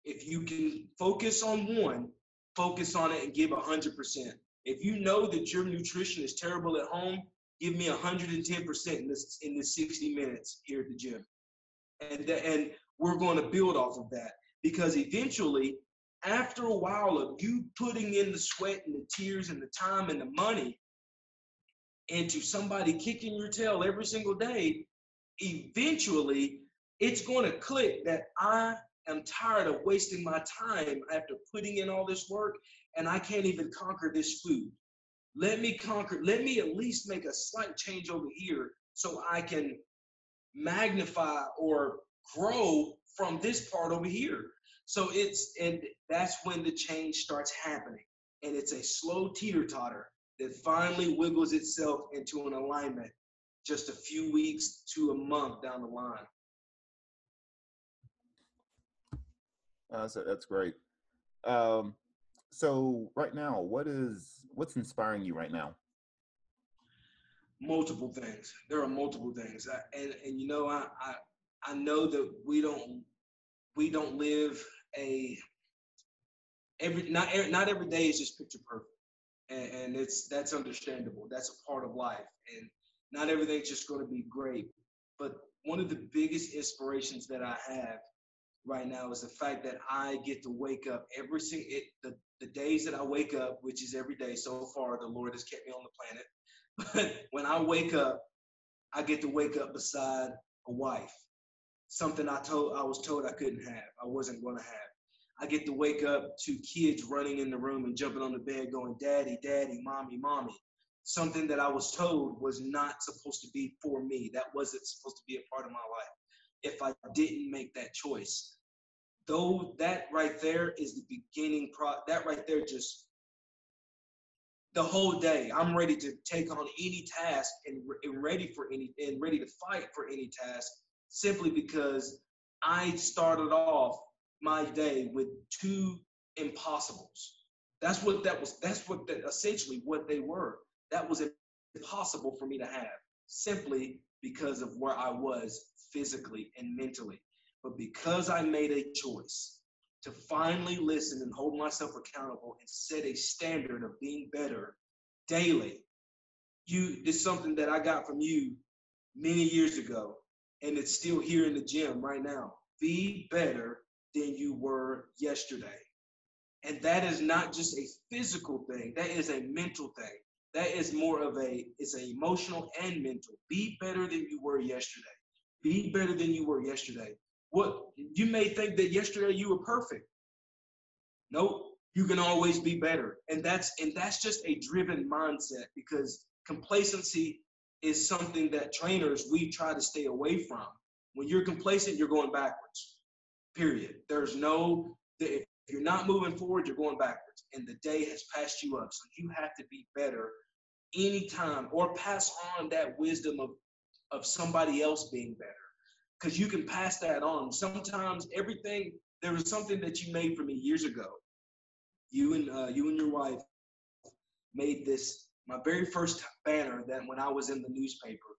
If you can focus on one, focus on it and give 100%. If you know that your nutrition is terrible at home, give me 110% in this 60 minutes here at the gym. And we're going to build off of that because eventually, after a while of you putting in the sweat and the tears and the time and the money into somebody kicking your tail every single day, eventually it's going to click that I am tired of wasting my time after putting in all this work and I can't even conquer this food. Let me conquer, let me at least make a slight change over here so I can magnify or grow from this part over here. So and that's when the change starts happening. And it's a slow teeter-totter that finally wiggles itself into an alignment just a few weeks to a month down the line. So that's great. So right now, what's inspiring you right now? Multiple things. There are multiple things, and you know, I know that we don't live a not every day is just picture perfect, and that's understandable. That's a part of life, and not everything's just going to be great. But one of the biggest inspirations that I have right now is the fact that I get to wake up every single the days that I wake up, which is every day so far. The Lord has kept me on the planet. But when I wake up, I get to wake up beside a wife, something I was told I couldn't have, I wasn't going to have. I get to wake up to kids running in the room and jumping on the bed going, "Daddy, Daddy, Mommy, Mommy." Something that I was told was not supposed to be for me. That wasn't supposed to be a part of my life if I didn't make that choice. Though that right there is the beginning, that right there just the whole day. I'm ready to take on any task and ready to fight for any task simply because I started off my day with two impossibles. Essentially what they were. That was impossible for me to have simply because of where I was physically and mentally. But because I made a choice to finally listen and hold myself accountable and set a standard of being better daily. It's something that I got from you many years ago, and it's still here in the gym right now. Be better than you were yesterday. And that is not just a physical thing, that is a mental thing. That is more of it's an emotional and mental. Be better than you were yesterday. Be better than you were yesterday. What you may think that yesterday you were perfect. Nope, you can always be better. And that's just a driven mindset, because complacency is something that trainers, we try to stay away from. When you're complacent, you're going backwards. Period. If you're not moving forward, you're going backwards. And the day has passed you up. So you have to be better anytime, or pass on that wisdom of somebody else being better. Because you can pass that on. Sometimes there was something that you made for me years ago. You and your wife made my very first banner that when I was in the newspaper,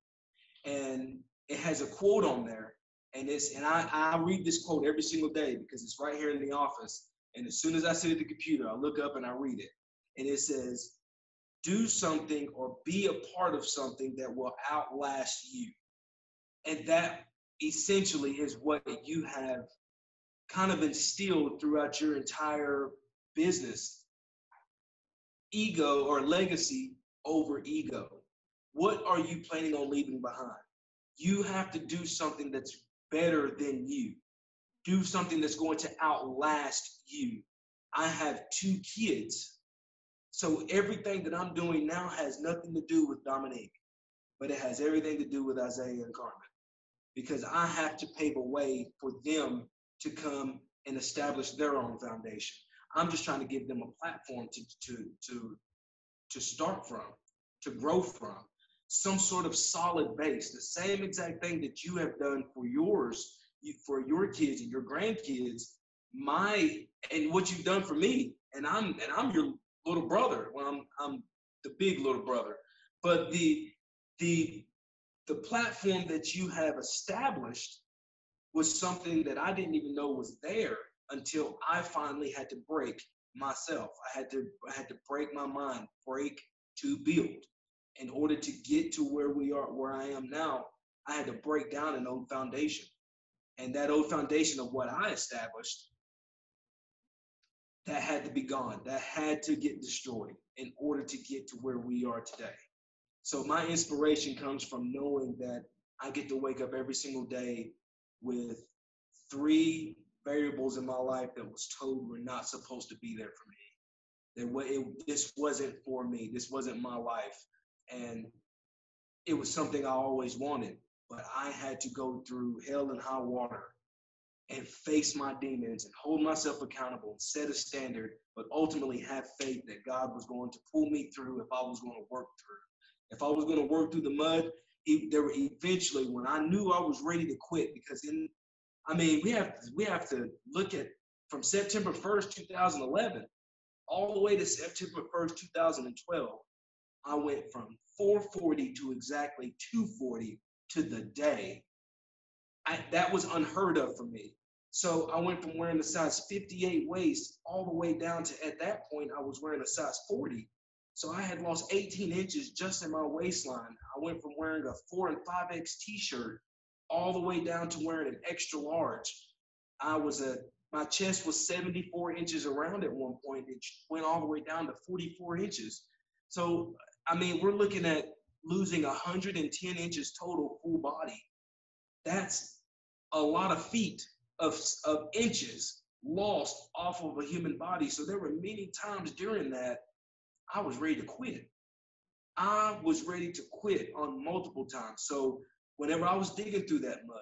and it has a quote on there, and I read this quote every single day because it's right here in the office. And as soon as I sit at the computer, I look up and I read it, and it says, "Do something or be a part of something that will outlast you." And that essentially is what you have kind of instilled throughout your entire business. Ego or legacy over ego. What are you planning on leaving behind? You have to do something that's better than you. Do something that's going to outlast you. I have 2 kids. So everything that I'm doing now has nothing to do with Dominique, but it has everything to do with Isaiah and Carmen. Because I have to pave a way for them to come and establish their own foundation. I'm just trying to give them a platform to start from, to grow from, some sort of solid base. The same exact thing that you have done for for your kids and your grandkids, and what you've done for me. And I'm your little brother. Well, I'm the big little brother. But the platform that you have established was something that I didn't even know was there until I finally had to break myself. I had to break my mind, break to build. In order to get to where I am now, I had to break down an old foundation. And that old foundation of what I established, that had to be gone. That had to get destroyed in order to get to where we are today. So my inspiration comes from knowing that I get to wake up every single day with 3 variables in my life that was told were not supposed to be there for me. This wasn't for me. This wasn't my life. And it was something I always wanted. But I had to go through hell and high water and face my demons and hold myself accountable and set a standard, but ultimately have faith that God was going to pull me through if I was going to work through. If I was going to work through the mud, there were eventually when I knew I was ready to quit, because we have to look at from September 1st, 2011, all the way to September 1st, 2012, I went from 440 to exactly 240 to the day. That was unheard of for me. So I went from wearing a size 58 waist all the way down to, at that point, I was wearing a size 40. So I had lost 18 inches just in my waistline. I went from wearing a 4 and 5X t-shirt all the way down to wearing an extra large. My chest was 74 inches around at one point. It went all the way down to 44 inches. So, we're looking at losing 110 inches total full body. That's a lot of feet of inches lost off of a human body. So there were many times during that I was ready to quit. I was ready to quit on multiple times. So whenever I was digging through that mud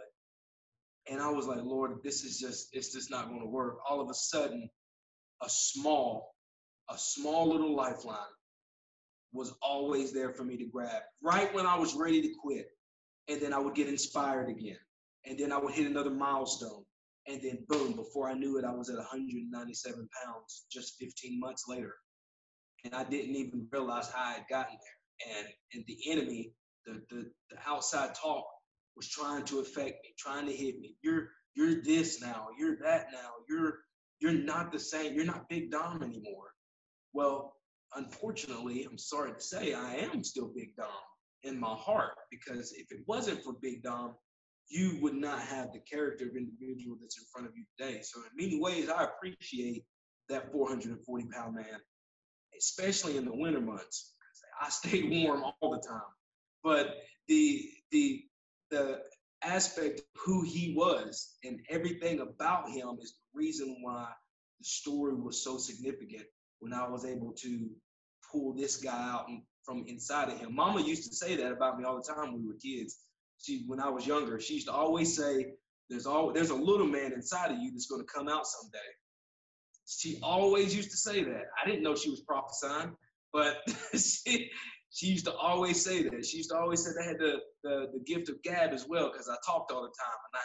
and I was like, Lord, it's just not going to work. All of a sudden, a small little lifeline was always there for me to grab right when I was ready to quit. And then I would get inspired again. And then I would hit another milestone. And then boom, before I knew it, I was at 197 pounds just 15 months later. And I didn't even realize how I had gotten there. And the enemy, the outside talk was trying to affect me, trying to hit me. You're this now, you're that now, you're not the same, you're not Big Dom anymore. Well, unfortunately, I'm sorry to say, I am still Big Dom in my heart, because if it wasn't for Big Dom, you would not have the character of individual that's in front of you today. So in many ways, I appreciate that 440-pound man, especially in the winter months. I stayed warm all the time. But the aspect of who he was and everything about him is the reason why the story was so significant when I was able to pull this guy out from inside of him. Mama used to say that about me all the time when we were kids. When I was younger, she used to always say, there's a little man inside of you that's going to come out someday. She always used to say that. I didn't know she was prophesying, but she used to always say that. She used to always say I had the gift of gab as well, because I talked all the time, and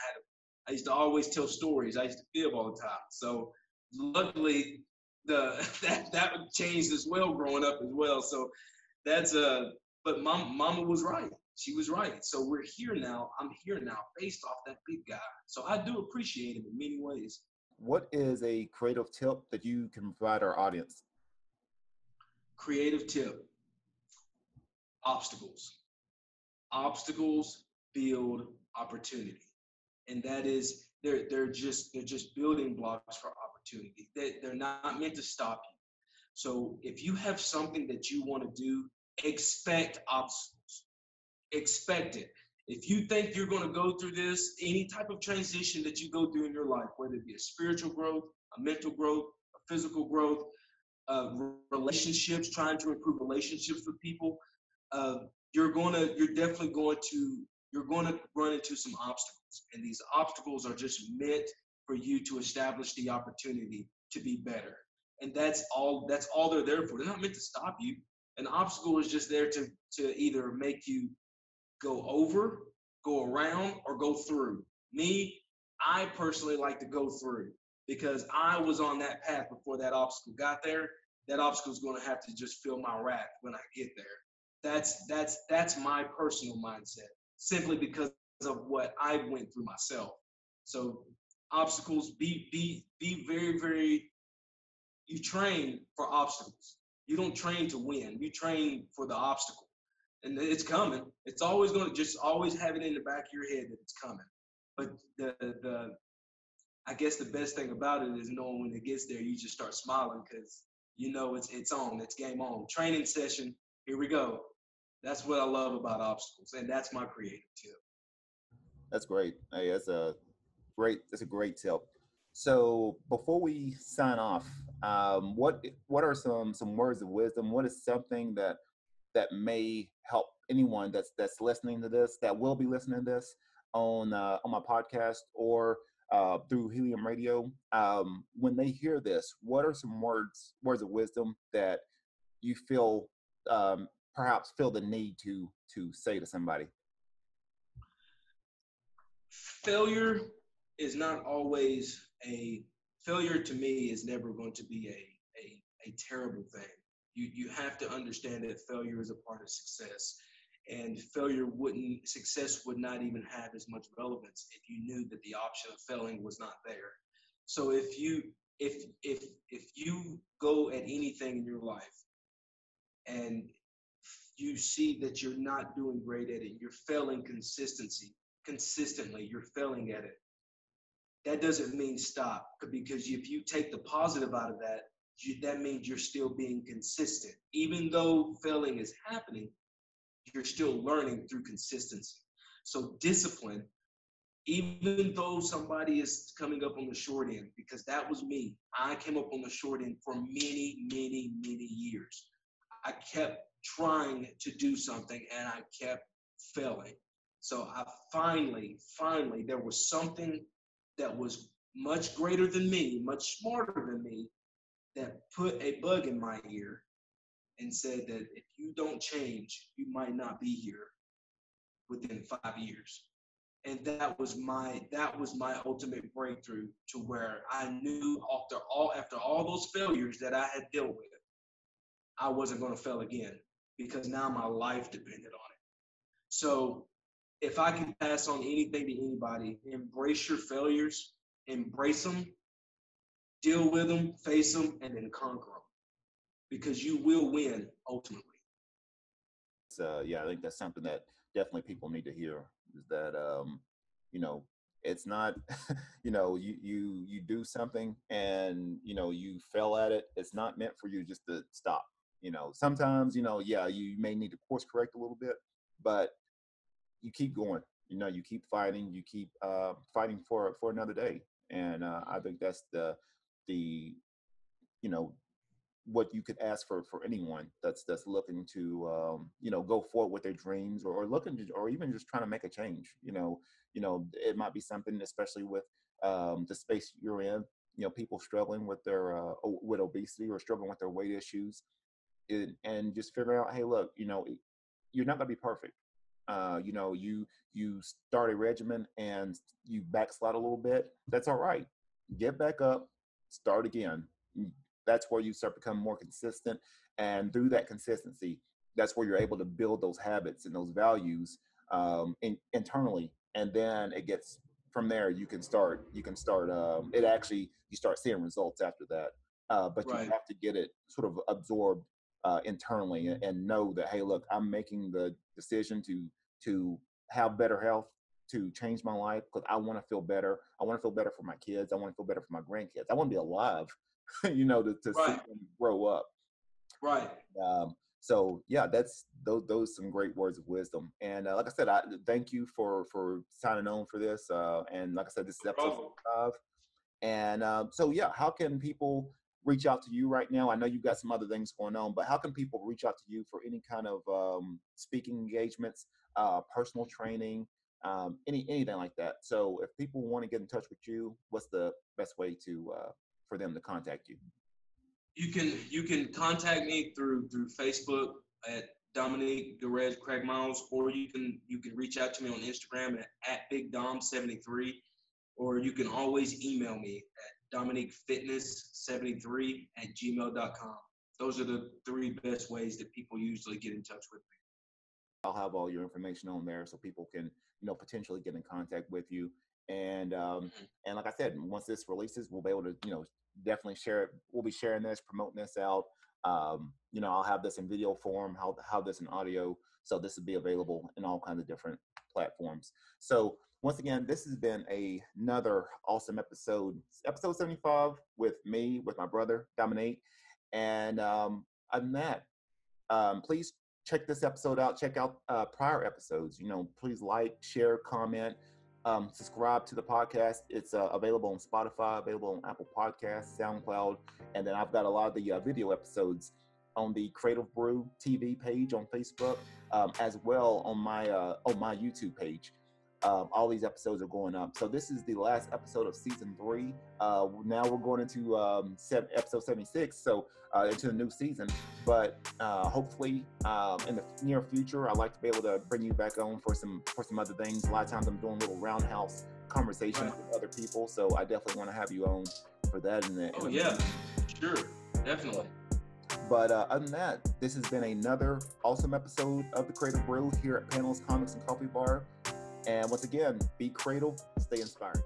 I used to always tell stories. I used to fib all the time. So luckily, that changed as well growing up as well. So but Mama was right. She was right. So we're here now. I'm here now based off that big guy. So I do appreciate him in many ways. What is a creative tip that you can provide our audience? Creative tip: obstacles. Obstacles build opportunity, and that is they're just building blocks for opportunity. They're not meant to stop you. So if you have something that you want to do, expect obstacles. Expect it. If you think you're going to go through this, any type of transition that you go through in your life, whether it be a spiritual growth, a mental growth, a physical growth, relationships, trying to improve relationships with people, you're definitely going to run into some obstacles. And these obstacles are just meant for you to establish the opportunity to be better. And that's all they're there for. They're not meant to stop you. An obstacle is just there to either make you go over, go around, or go through. Me, I personally like to go through, because I was on that path before that obstacle got there. That obstacle is going to have to just fill my wrath when I get there. That's my personal mindset, simply because of what I went through myself. So obstacles, be very, very, you train for obstacles. You don't train to win. You train for the obstacle. And it's coming. It's always going to just always have it in the back of your head that it's coming. But I guess the best thing about it is knowing when it gets there, you just start smiling, because you know it's on. It's game on. Training session. Here we go. That's what I love about obstacles, and that's my creative tip. That's great. Hey, that's a great tip. So before we sign off, what are some words of wisdom? What is something that may help anyone that's listening to this, that will be listening to this on my podcast or through Helium Radio? When they hear this, what are some words of wisdom that you feel perhaps feel the need to say to somebody? Failure is not always a failure to me is never going to be a terrible thing. You have to understand that failure is a part of success. And success would not even have as much relevance if you knew that the option of failing was not there. So if you go at anything in your life and you see that you're not doing great at it, you're failing consistently, you're failing at it. That doesn't mean stop, because if you take the positive out of that, that means you're still being consistent. Even though failing is happening, you're still learning through consistency. So discipline, even though somebody is coming up on the short end, because that was me. I came up on the short end for many, many, many years. I kept trying to do something and I kept failing. So I finally, there was something that was much greater than me, much smarter than me, that put a bug in my ear and said that if you don't change, you might not be here within 5 years. And that was my ultimate breakthrough, to where I knew after all those failures that I had dealt with, I wasn't going to fail again, because now my life depended on it. So if I could pass on anything to anybody, embrace your failures, embrace them, deal with them, face them, and then conquer them, because you will win ultimately. Yeah, I think that's something that definitely people need to hear, is that you know, it's not you do something and you fail at it. It's not meant for you just to stop. Sometimes yeah, you may need to course correct a little bit, but you keep going. You keep fighting. You keep fighting for another day. And I think that's the you know what you could ask for anyone that's looking to go forward with their dreams, or looking to, or even just trying to make a change. It might be something, especially with the space you're in. People struggling with their with obesity, or struggling with their weight issues, and just figuring out, hey, look, you're not going to be perfect. You start a regimen and you backslide a little bit. That's all right. Get back up, start again. That's where you start becoming more consistent, and through that consistency, that's where you're able to build those habits and those values internally, and then it gets from there. You start seeing results after that. But you Right. have to get it sort of absorbed internally, and know that, hey, look, I'm making the decision to have better health, to change my life, because I want to feel better. I want to feel better for my kids. I want to feel better for my grandkids. I want to be alive, to see Right. them grow up. Right. So yeah, that's those some great words of wisdom. And like I said, I thank you for signing on for this. And like I said, this is No episode problem. 5. And so yeah, how can people reach out to you right now? I know you've got some other things going on, but how can people reach out to you for any kind of speaking engagements, personal training, anything like that? So if people want to get in touch with you, what's the best way to for them to contact you? You can contact me through Facebook at Dominique Craigmiles, or you can reach out to me on Instagram at BigDom73, or you can always email me at DominiqueFitness73@gmail.com. Those are the 3 best ways that people usually get in touch with me. I'll have all your information on there so people can, potentially get in contact with you. And Mhm. and like I said, once this releases, we'll be able to, definitely share it. We'll be sharing this, promoting this out. I'll have this in video form, how this in audio, so this will be available in all kinds of different platforms. So once again, this has been another awesome episode 75 with me, with my brother Dominique. And other than that, please check this episode out. Check out prior episodes. Please like, share, comment. subscribe to the podcast. It's available on Spotify, available on Apple Podcasts, SoundCloud, and then I've got a lot of the video episodes on the Creative Brew TV page on Facebook, as well on my YouTube page. All these episodes are going up. So this is the last episode of season 3. Now we're going into episode 76, so into the new season. But hopefully, in the near future, I'd like to be able to bring you back on for some other things. A lot of times, I'm doing little roundhouse conversations with other people, so I definitely want to have you on for that. Sure, definitely. But other than that, this has been another awesome episode of the Creative Brew here at Panels, Comics, and Coffee Bar. And once again, be creative, stay inspired.